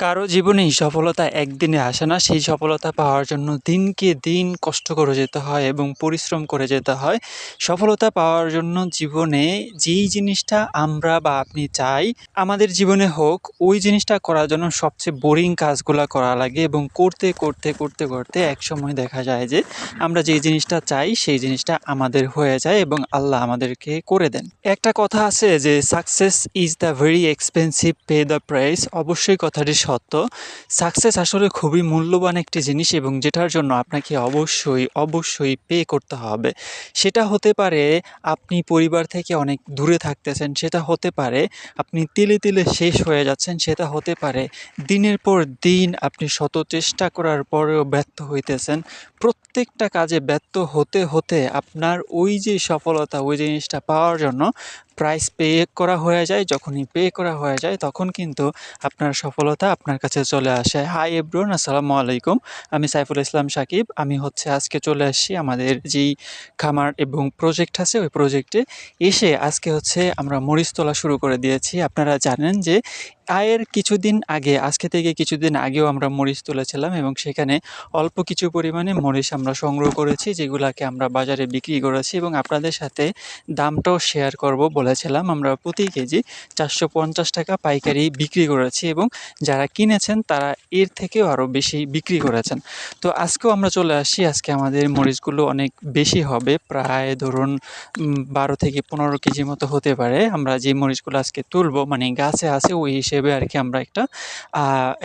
কারো জীবনেই সফলতা একদিনে আসে না। সেই সফলতা পাওয়ার জন্য দিনকে দিন কষ্ট করে যেতে হয় এবং পরিশ্রম করে যেতে হয়। সফলতা পাওয়ার জন্য জীবনে যেই জিনিসটা আমরা বা আপনি চাই, আমাদের জীবনে হোক, ওই জিনিসটা করার জন্য সবচেয়ে বোরিং কাজগুলা করা লাগে এবং করতে একসময় দেখা যায় যে আমরা যেই জিনিসটা চাই সেই জিনিসটা আমাদের হয়ে যায় এবং আল্লাহ আমাদেরকে করে দেন। একটা কথা আছে যে success is the very expensive pay the price. অবশ্যই কথাটি সত্য। সাকসেস আসলে খুবই মূল্যবান একটি জিনিস এবং যেটার জন্য আপনাকে অবশ্যই পে করতে হবে। সেটা হতে পারে আপনি পরিবার থেকে অনেক দূরে থাকতেছেন, সেটা হতে পারে আপনি তিলে শেষ হয়ে যাচ্ছেন, সেটা হতে পারে দিনের পর দিন আপনি শত চেষ্টা করার পরেও ব্যর্থ হইতেছেন। প্রত্যেকটা কাজে ব্যর্থ হতে আপনার ওই যে সফলতা, ওই জিনিসটা পাওয়ার জন্য প্রাইস পে করা হয়ে যায়। যখনই পে করা হয়ে যায় তখন কিন্তু আপনার সফলতা আপনার কাছে চলে আসে। হাই এভরিওয়ান, আসসালামু আলাইকুম। আমি সাইফুল ইসলাম সাকিব। আমি আজকে চলে আসছি আমাদের যেই খামার এবং প্রজেক্ট আছে ওই প্রজেক্টে। এসে আজকে আমরা মরিচ তোলা শুরু করে দিয়েছি। আপনারা জানেন যে আজকে থেকে কিছুদিন আগেও আমরা মরিচ তুলেছিলাম এবং সেখানে অল্প কিছু পরিমাণে মরিচ আমরা সংগ্রহ করেছি, যেগুলাকে আমরা বাজারে বিক্রি করেছি এবং আপনাদের সাথে দামটাও শেয়ার করব বলেছিলাম। আমরা প্রতি কেজি ৪৫০ টাকা পাইকারি বিক্রি করেছি এবং যারা কিনেছেন তারা এর থেকেও আরও বেশি বিক্রি করেছেন। তো আজকেও আমরা চলে আসছি। আজকে আমাদের মরিচগুলো অনেক বেশি হবে, প্রায় ধরুন ১২ থেকে ১৫ কেজি মতো হতে পারে। আমরা যে মরিচগুলো আজকে তুলবো মানে গাছে আছে ওই হিসেবে আর কি আমরা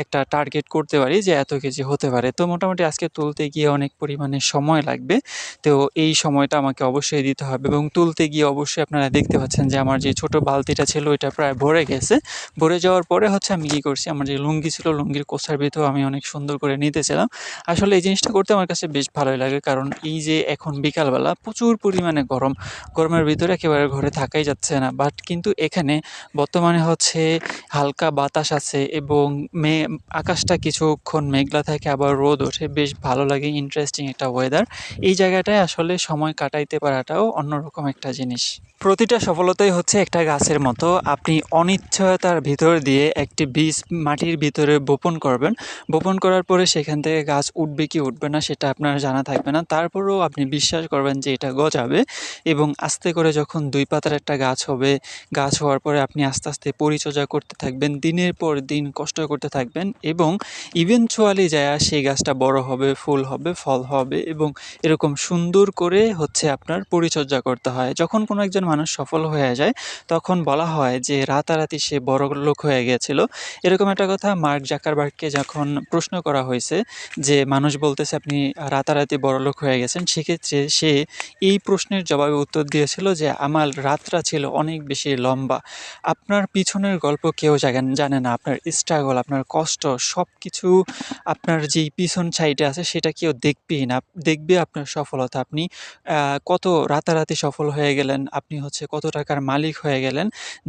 একটা টার্গেট করতে পারি যে এত কেজি হতে পারে। তো মোটামুটি আজকে তুলতে গিয়ে অনেক পরিমাণে সময় লাগবে। তো এই সময়টা আমাকে অবশ্যই দিতে হবে এবং তুলতে গিয়ে অবশ্যই আপনারা দেখতে পাচ্ছেন যে আমার যে ছোট বালতিটা ছিল ওইটা প্রায় ভরে গেছে। ভরে যাওয়ার পরে আমি কি করছি, আমার যে লুঙ্গি ছিল লুঙ্গির কোছার ভিতর আমি অনেক সুন্দর করে নিতেছিলাম। আসলে এই জিনিসটা করতে আমার কাছে বেশ ভালোই লাগে, কারণ এই যে এখন বিকালবেলা প্রচুর পরিমাণে গরমের ভিতরে একেবারে ঘরে থাকাই যাচ্ছে না। বাট কিন্তু এখানে বর্তমানে হালকা বাতাস আছে এবং আকাশটা কিছুক্ষণ মেঘলা থাকে আবার রোদ ওঠে, বেশ ভালো লাগে, ইন্টারেস্টিং একটা ওয়েদার। এই জায়গাটায় আসলে সময় কাটাইতে পারাটাও অন্যরকম একটা জিনিস। প্রতিটা সফলতাই একটা গাছের মতো। আপনি অনিশ্চয়তার ভিতর দিয়ে একটি বীজ মাটির ভিতরে বপন করবেন। বপন করার পরে সেখান থেকে গাছ উঠবে কি উঠবে না সেটা আপনার জানা থাকবে না। তারপরেও আপনি বিশ্বাস করবেন যে এটা গজাবে এবং আস্তে করে যখন ২ পাতার একটা গাছ হবে, গাছ হওয়ার পরে আপনি আস্তে পরিচর্যা করতে থাকবেন। দিনের পর দিন কষ্ট করতে থাকবেন এবং ইভেনচুয়ালি সেই গাছটা বড় হবে, ফুল হবে, ফল হবে এবং এরকম সুন্দর করে আপনার পরিচর্যা করতে হয়। যখন কোনো একজন মানুষ সফল হয়ে যায় তখন বলা হয় যে রাতারাতি সে বড়লোক হয়ে গিয়েছিল। এরকম একটা কথা মার্ক জাকারবার্গকে যখন প্রশ্ন করা হয়েছে যে মানুষ বলতেছে আপনি রাতারাতি বড়লোক হয়ে গেছেন, সেক্ষেত্রে সে এই প্রশ্নের জবাবে উত্তর দিয়েছিল যে আমার রাতটা ছিল অনেক বেশি লম্বা। আপনার পিছনের গল্প কেউ জানে না, আপনার স্ট্রাগল, আপনার কষ্ট সবকিছু আপনার যেই পিছন সাইডে আছে সেটা কেউ দেখবেই না। দেখবে আপনার সফলতা, আপনি কত রাতারাতি সফল হয়ে গেলেন, আপনি কত টাকার মালিক হয়ে গেলেন,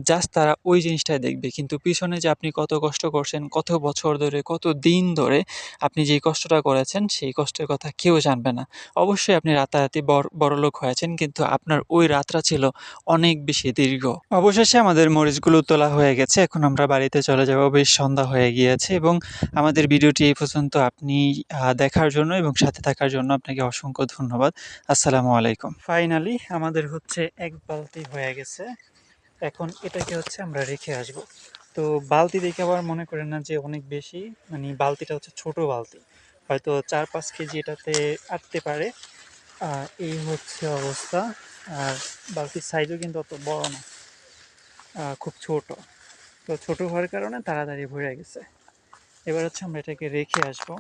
জাস্ট তারা ওই জিনিসটাই দেখবে। কিন্তু পিছনে যে আপনি কত কষ্ট করছেন, কত বছর ধরে, কত দিন ধরে আপনি যেই কষ্টটা করেছেন সেই কষ্টের কথা কেউ জানবে না। অবশ্যই আপনি রাতারাতি বড়লোক হয়েছেন, কিন্তু আপনার ওই রাতটা ছিল অনেক বেশি দীর্ঘ। অবশেষে আমাদের মরিচগুলো তোলা হয়ে গেছে। এখন আমরা বাড়িতে চলে যাব। বেশ সন্ধ্যা হয়ে গিয়েছে এবং আমাদের ভিডিওটি এই পর্যন্ত আপনি দেখার জন্য এবং সাথে থাকার জন্য আপনাকে অসংখ্য ধন্যবাদ। আসসালামু আলাইকুম। ফাইনালি আমাদের এক বালতি হয়ে গেছে। এখন এটাকে আমরা রেখে আসব। তো বালতি দেখে আবার মনে করেন না যে অনেক বেশি, মানে বালতিটা ছোট বালতি, হয়তো ৪-৫ কেজি এটাতে আটতে পারে। এই অবস্থা। আর বালতির সাইজও কিন্তু অত বড় না, খুব ছোট। তো ছোট হওয়ার কারণে তাড়াতাড়ি ভরে গেছে। এবার আমরা এটাকে রেখে আসবো।